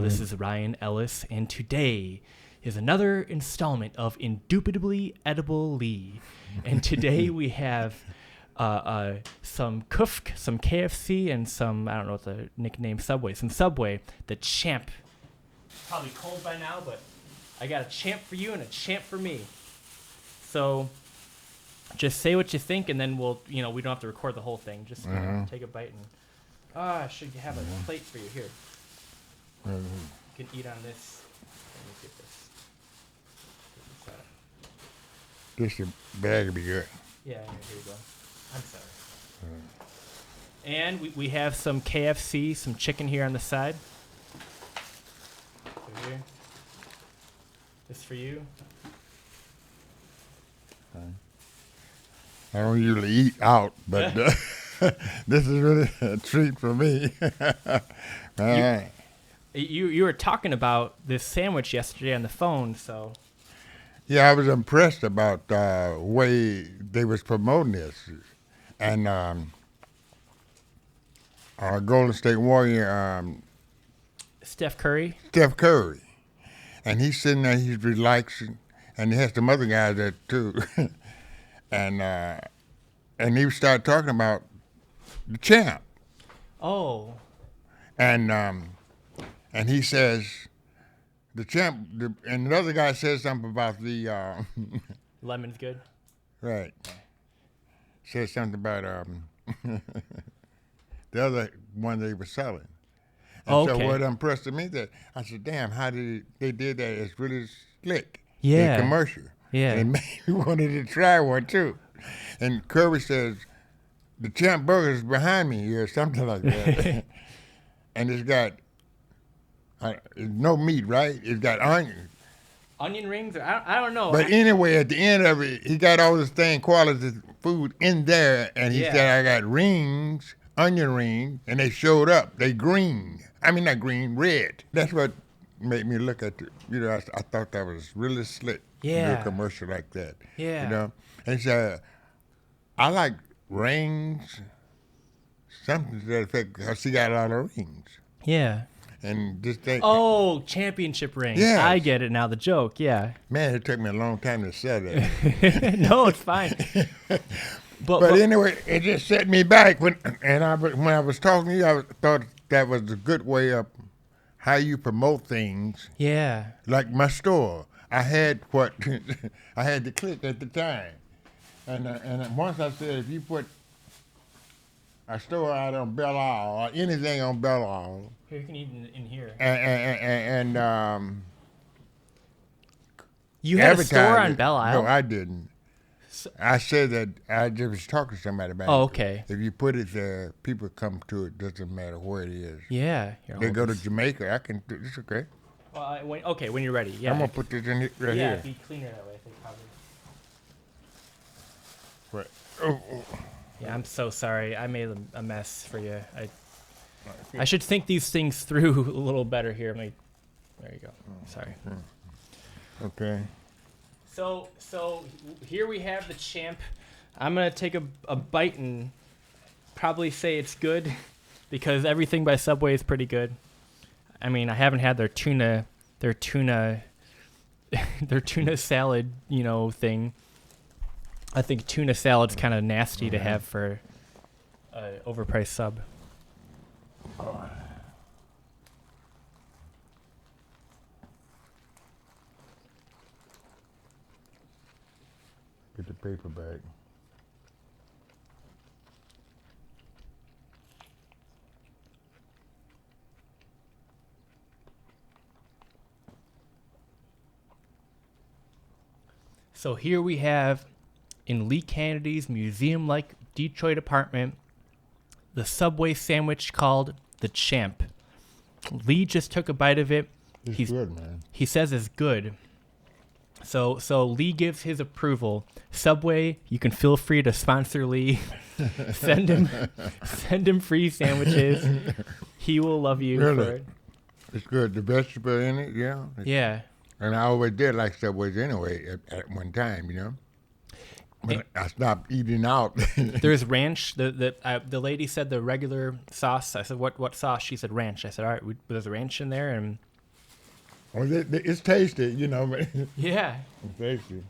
this is Ryan Ellis, and today is another installment of Indubitably Edible Lee. And today we have some Kufk, some KFC, and some, I don't know what the nickname, Subway. Some Subway, the champ. Probably cold by now, but I got a champ for you and a champ for me. So just say what you think, and then we'll, we don't have to record the whole thing. Just take a bite and, I should have a plate for you here. You can eat on this. Let me get this. This bag will be good. Yeah, here you go. I'm sorry. And we have some KFC, some chicken here on the side. Over here. This for you. I don't usually eat out, but this is really a treat for me. You were talking about this sandwich yesterday on the phone, so. Yeah, I was impressed about the way they was promoting this. And our Golden State Warrior, Steph Curry. And he's sitting there, he's relaxing, and he has some other guys there too. and he started talking about the champ. Oh. And he says, the champ, and the other guy says something about the... Lemon's good? Right. Says something about the other one they were selling. And so what impressed me that, I said, damn, how they did that? It's really slick. Yeah. The commercial. Yeah. And it made me wanted to try one too. And Curry says, the champ burger is behind me here, something like that. And it's got no meat, right? It's got onion. Onion rings? I don't know. But anyway, at the end of it, he got all this thing, quality food in there, and he said, I got rings, onion rings, and they showed up. They green. I mean, not green, red. That's what made me look at it. I thought that was really slick. Yeah. Do a commercial like that. Yeah. And he said, I like rings, something to that effect, because he got a lot of rings. Yeah. And this thing. Oh, championship ring. Yes. I get it now, the joke, yeah. Man, it took me a long time to say that. No, it's fine. But anyway, it just set me back. When I was talking to you, I thought that was a good way of how you promote things. Yeah. Like my store. I had I had to click at the time. And once I said, if you put a store out on Belle Isle or anything on Belle Isle. Here, you can eat in here. And you had a store on Belle Isle? No, I didn't. I said that I just was talking to somebody about it. Oh, okay. If you put it there, people come to it. Doesn't matter where it is. Yeah. They go to Jamaica. I can do this. Okay. Well, when you're ready. Yeah. I'm gonna put this in here, right here. Yeah, it'd be cleaner that way. I think probably. Right. Oh. Yeah, I'm so sorry. I made a mess for you. I should think these things through a little better here. There you go. Sorry. Okay. So here we have the champ. I'm gonna take a bite and probably say it's good because everything by Subway is pretty good. I mean, I haven't had their tuna salad, thing. I think tuna salad's kind of nasty to have for an overpriced sub. Get the paper bag. So here we have, in Lee Canady's museum-like Detroit apartment, the Subway sandwich called the Champ. Lee just took a bite of it. It's good, man. He says it's good. So Lee gives his approval. Subway, you can feel free to sponsor Lee. send him free sandwiches. He will love you for it. It's good. The vegetable in it, yeah. Yeah. And I always did like Subways anyway at one time, But I stopped eating out. There's ranch. The lady said the regular sauce. I said, what sauce? She said ranch. I said, all right, there's ranch in there. And Well, it's tasty, you know. But Yeah. it's tasty.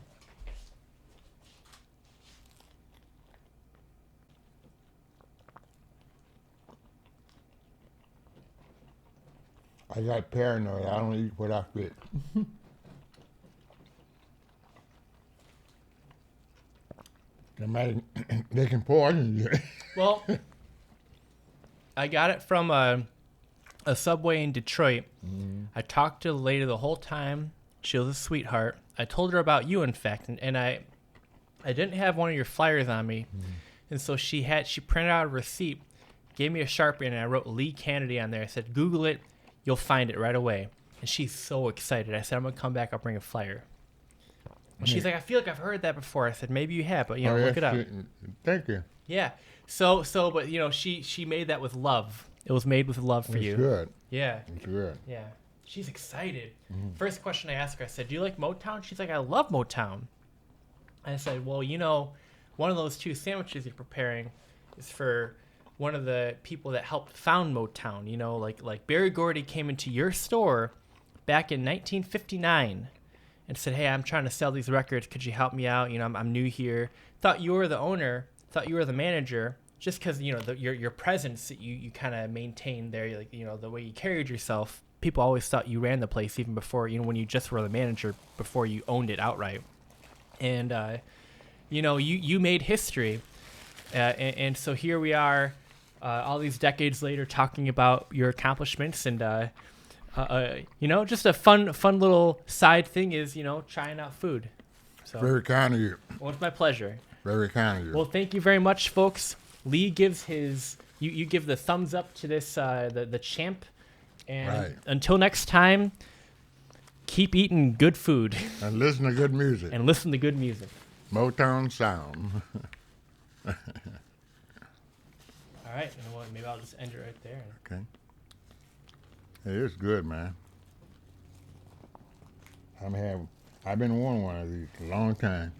I got paranoid. I don't eat what I fit. They can poison you. Well, I got it from a Subway in Detroit. I talked to the lady the whole time. She was a sweetheart. I told her about you, in fact, and I didn't have one of your flyers on me, and so she printed out a receipt, gave me a Sharpie, and I wrote Lee Canady on there. I said, Google it, you'll find it right away. And she's so excited. I said, I'm gonna come back. I'll bring a flyer. And she's like, I feel like I've heard that before. I said, maybe you have, but look it up. Thank you. Yeah. So, but she made that with love. It was made with love for you. It's good. Yeah. It's good. Yeah. She's excited. First question I asked her, I said, do you like Motown? She's like, I love Motown. I said, well, one of those two sandwiches you're preparing is for one of the people that helped found Motown. Like Berry Gordy came into your store back in 1959 and said, hey, I'm trying to sell these records. Could you help me out? I'm new here. Thought you were the owner. Thought you were the manager. Just because, your presence that you kind of maintained there, like, the way you carried yourself. People always thought you ran the place even before, when you just were the manager, before you owned it outright. And, you made history. And so here we are, all these decades later, talking about your accomplishments. And, just a fun little side thing is, trying out food. So, Very kind of you. well, it's my pleasure. Very kind of you. Well, thank you very much, folks. Lee gives you give the thumbs up to this, the champ. And Right. Until next time, keep eating good food. And listen to good music. And listen to good music. Motown sound. All right. Maybe I'll just end it right there. Okay. It is good, man. I've been wanting one of these a long time.